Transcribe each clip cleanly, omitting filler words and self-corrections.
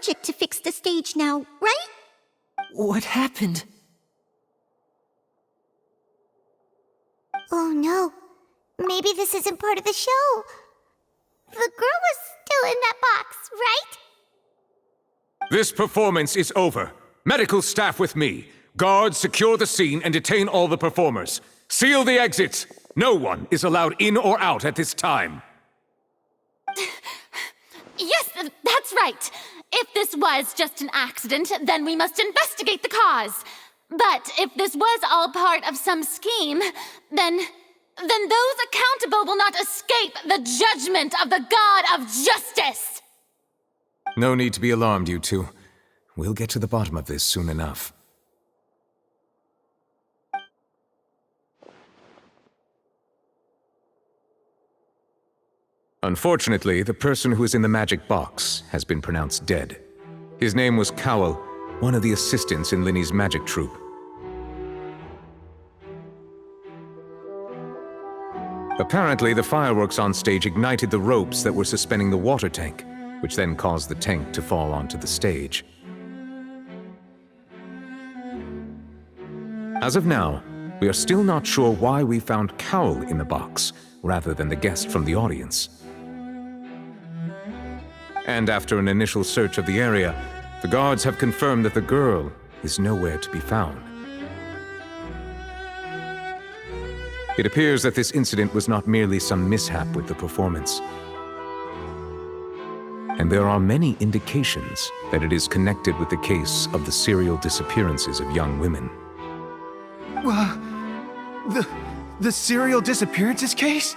magic to fix the stage now, right? What happened? Oh no. Maybe this isn't part of the show. The girl was still in that box, right? This performance is over. Medical staff with me. Guards, secure the scene and detain all the performers. Seal the exits. No one is allowed in or out at this time. Yes, that's right. If this was just an accident, then we must investigate the cause. But if this was all part of some scheme, then those accountable will not escape the judgment of the God of Justice! No need to be alarmed, you two. We'll get to the bottom of this soon enough. Unfortunately, the person who is in the magic box has been pronounced dead. His name was Cowell, one of the assistants in Linny's magic troupe. Apparently, the fireworks on stage ignited the ropes that were suspending the water tank, which then caused the tank to fall onto the stage. As of now, we are still not sure why we found Cowell in the box, rather than the guest from the audience. And after an initial search of the area, the guards have confirmed that the girl is nowhere to be found. It appears that this incident was not merely some mishap with the performance. And there are many indications that it is connected with the case of the serial disappearances of young women. The serial disappearances case?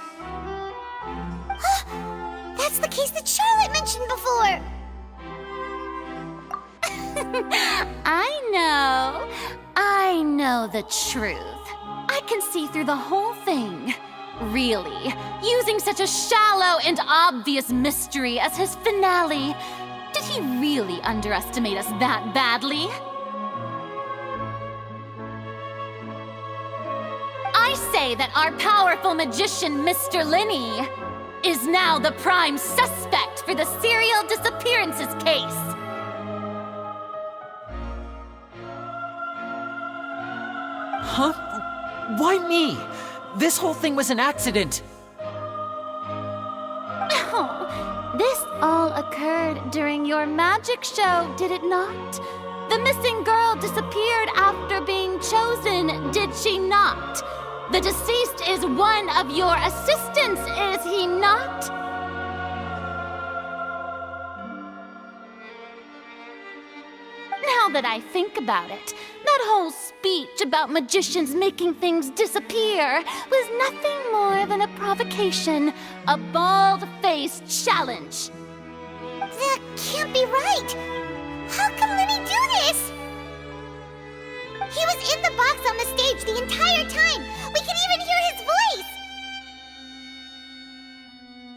That's the case that Charlotte mentioned before! I know the truth. I can see through the whole thing. Really, using such a shallow and obvious mystery as his finale, did he really underestimate us that badly? I say that our powerful magician, Mr. Linny, is now the prime suspect for the serial disappearances case. Huh? Why me? This whole thing was an accident. Oh, this all occurred during your magic show, did it not? The missing girl disappeared after being chosen, did she not? The deceased is one of your assistants, is he not? Now that I think about it, that whole speech about magicians making things disappear was nothing more than a provocation, a bald-faced challenge. That can't be right! How can Linny do this? He was in the box on the stage the entire time! We can even hear his voice!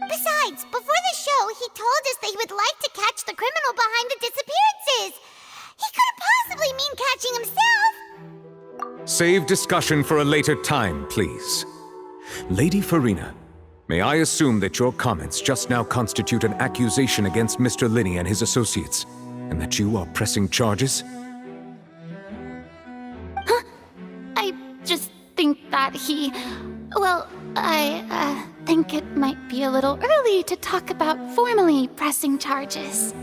Besides, before the show, he told us that he would like to catch the criminal behind the disappearances! He couldn't possibly mean catching himself! Save discussion for a later time, please. Lady Farina, may I assume that your comments just now constitute an accusation against Mr. Linny and his associates, and that you are pressing charges? I just think that I think it might be a little early to talk about formally pressing charges.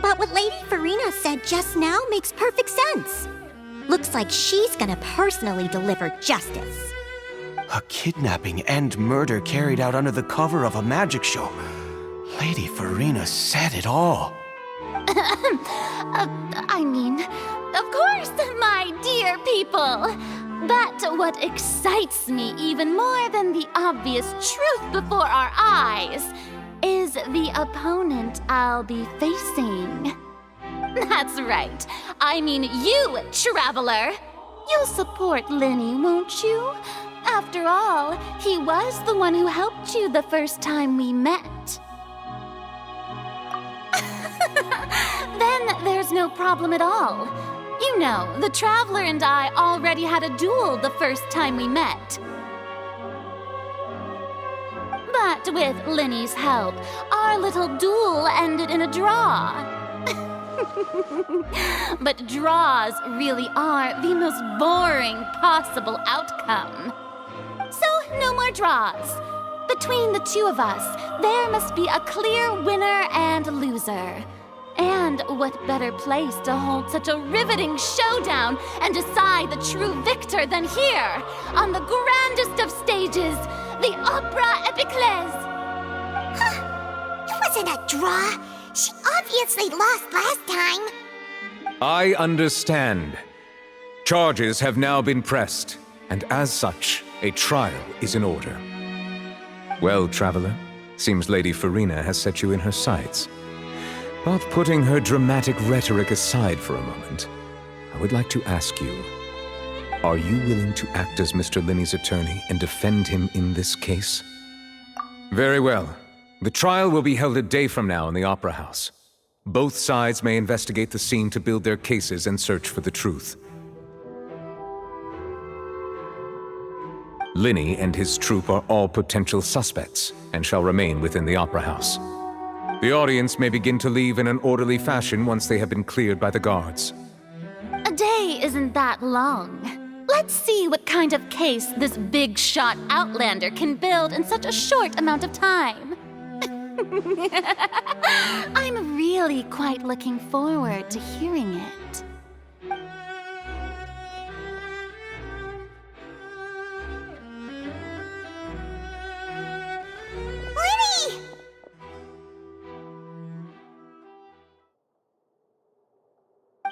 But what Lady Farina said just now makes perfect sense. Looks like she's gonna personally deliver justice. A kidnapping and murder carried out under the cover of a magic show. Lady Farina said it all. Of course, my dear people. But what excites me even more than the obvious truth before our eyes is the opponent I'll be facing. That's right. I mean you, Traveler. You'll support Linny, won't you? After all, he was the one who helped you the first time we met. Then there's no problem at all. You know, the Traveler and I already had a duel the first time we met. But But with Linny's help, our little duel ended in a draw. But draws really are the most boring possible outcome. So, no more draws. Between the two of us, there must be a clear winner and loser. And what better place to hold such a riveting showdown and decide the true victor than here, on the grandest of stages, the Opera Epiclese. It wasn't a draw. She obviously lost last time. I understand. Charges have now been pressed, and as such, a trial is in order. Well, Traveler, seems Lady Farina has set you in her sights. But putting her dramatic rhetoric aside for a moment, I would like to ask you, are you willing to act as Mr. Linney's attorney and defend him in this case? Very well. The trial will be held a day from now in the Opera House. Both sides may investigate the scene to build their cases and search for the truth. Linney and his troupe are all potential suspects and shall remain within the Opera House. The audience may begin to leave in an orderly fashion once they have been cleared by the guards. A day isn't that long. Let's see what kind of case this big-shot outlander can build in such a short amount of time. I'm really quite looking forward to hearing it. Linny!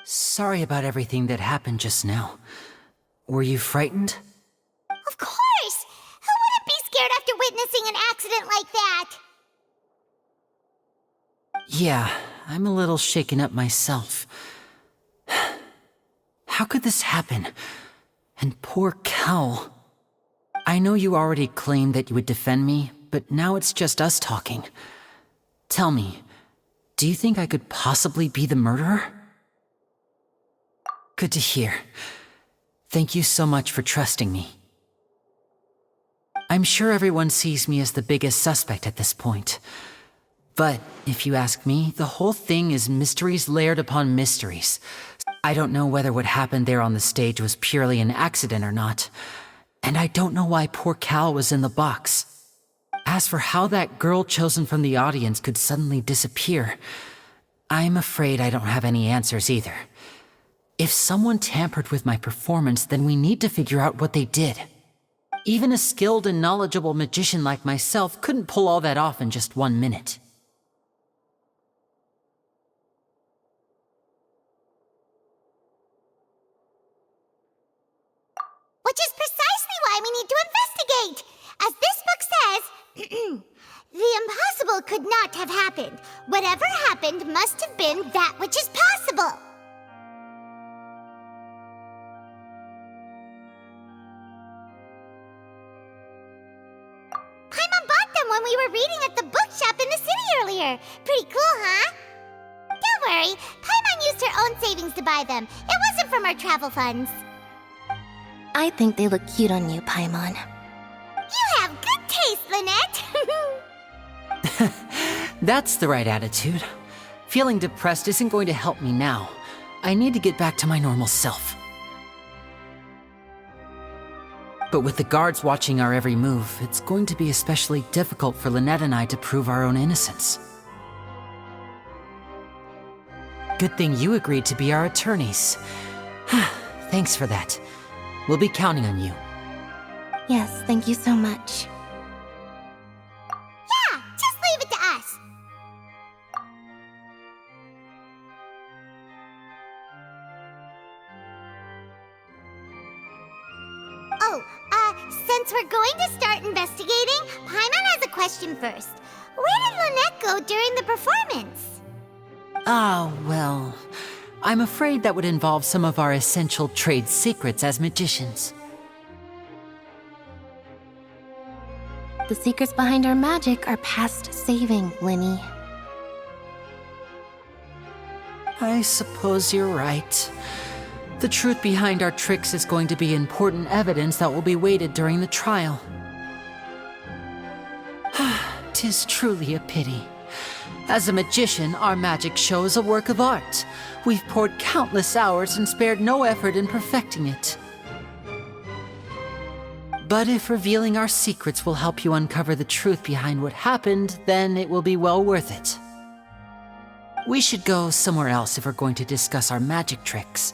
Sorry about everything that happened just now. Were you frightened? Of course! Who wouldn't be scared after witnessing an accident like that? Yeah, I'm a little shaken up myself. How could this happen? And poor Cal. I know you already claimed that you would defend me, but now it's just us talking. Tell me, do you think I could possibly be the murderer? Good to hear. Thank you so much for trusting me. I'm sure everyone sees me as the biggest suspect at this point. But if you ask me, the whole thing is mysteries layered upon mysteries. I don't know whether what happened there on the stage was purely an accident or not. And I don't know why poor Cal was in the box. As for how that girl chosen from the audience could suddenly disappear, I'm afraid I don't have any answers either. If someone tampered with my performance, then we need to figure out what they did. Even a skilled and knowledgeable magician like myself couldn't pull all that off in just 1 minute. Which is precisely why we need to investigate! As this book says, the impossible could not have happened. Whatever happened must have been that which is possible. Paimon bought them when we were reading at the bookshop in the city earlier. Pretty cool, huh? Don't worry, Paimon used her own savings to buy them. It wasn't from our travel funds. I think they look cute on you, Paimon. You have good taste, Lynette! That's the right attitude. Feeling depressed isn't going to help me now. I need to get back to my normal self. But with the guards watching our every move, it's going to be especially difficult for Lynette and I to prove our own innocence. Good thing you agreed to be our attorneys. Thanks for that. We'll be counting on you. Yes, thank you so much. Yeah, just leave it to us. Oh, since we're going to start investigating, Paimon has a question first. Where did Lynette go during the performance? Ah, well, I'm afraid that would involve some of our essential trade secrets as magicians. The secrets behind our magic are past saving, Linny. I suppose you're right. The truth behind our tricks is going to be important evidence that will be weighted during the trial. 'Tis truly a pity. As a magician, our magic show is a work of art. We've poured countless hours and spared no effort in perfecting it. But if revealing our secrets will help you uncover the truth behind what happened, then it will be well worth it. We should go somewhere else if we're going to discuss our magic tricks.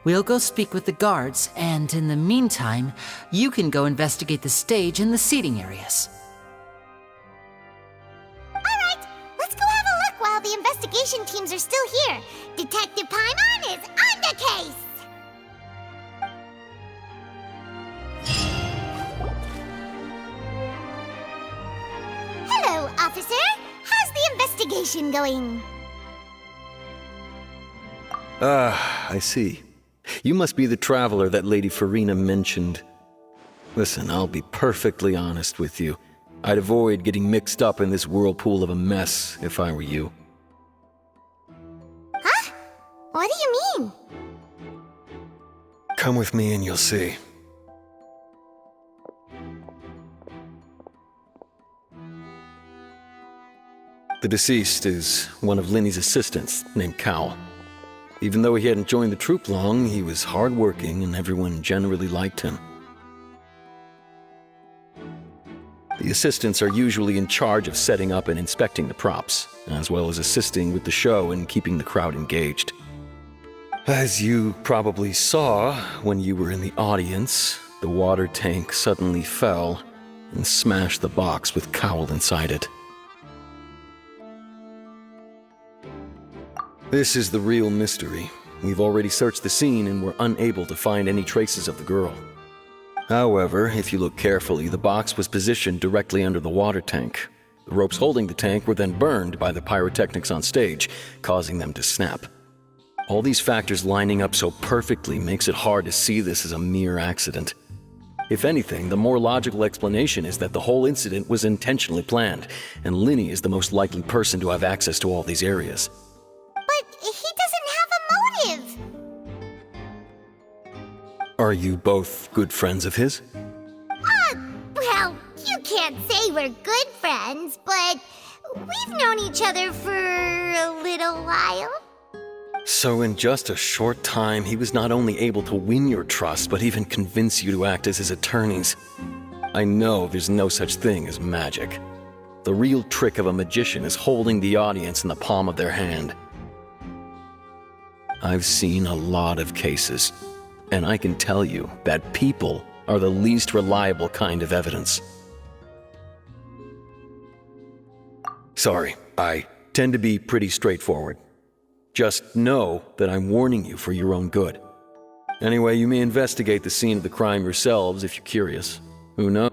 We'll go speak with the guards, and in the meantime, you can go investigate the stage and the seating areas. Alright, let's go have a look while the investigation teams are still here. Detective Paimon is on the case! Hello, officer. How's the investigation going? I see. You must be the traveler that Lady Farina mentioned. Listen, I'll be perfectly honest with you. I'd avoid getting mixed up in this whirlpool of a mess if I were you. Huh? What do you mean? Come with me and you'll see. The deceased is one of Linny's assistants, named Cal. Even though he hadn't joined the troupe long, he was hardworking and everyone generally liked him. The assistants are usually in charge of setting up and inspecting the props, as well as assisting with the show and keeping the crowd engaged. As you probably saw when you were in the audience, the water tank suddenly fell and smashed the box with Cowl inside it. This is the real mystery. We've already searched the scene and were unable to find any traces of the girl. However, if you look carefully, the box was positioned directly under the water tank. The ropes holding the tank were then burned by the pyrotechnics on stage, causing them to snap. All these factors lining up so perfectly makes it hard to see this as a mere accident. If anything, the more logical explanation is that the whole incident was intentionally planned, and Linny is the most likely person to have access to all these areas. But he doesn't have a motive! Are you both good friends of his? Well, you can't say we're good friends, but we've known each other for a little while. So in just a short time, he was not only able to win your trust, but even convince you to act as his attorneys. I know there's no such thing as magic. The real trick of a magician is holding the audience in the palm of their hand. I've seen a lot of cases, and I can tell you that people are the least reliable kind of evidence. Sorry, I tend to be pretty straightforward. Just know that I'm warning you for your own good. Anyway, you may investigate the scene of the crime yourselves if you're curious. Who knows?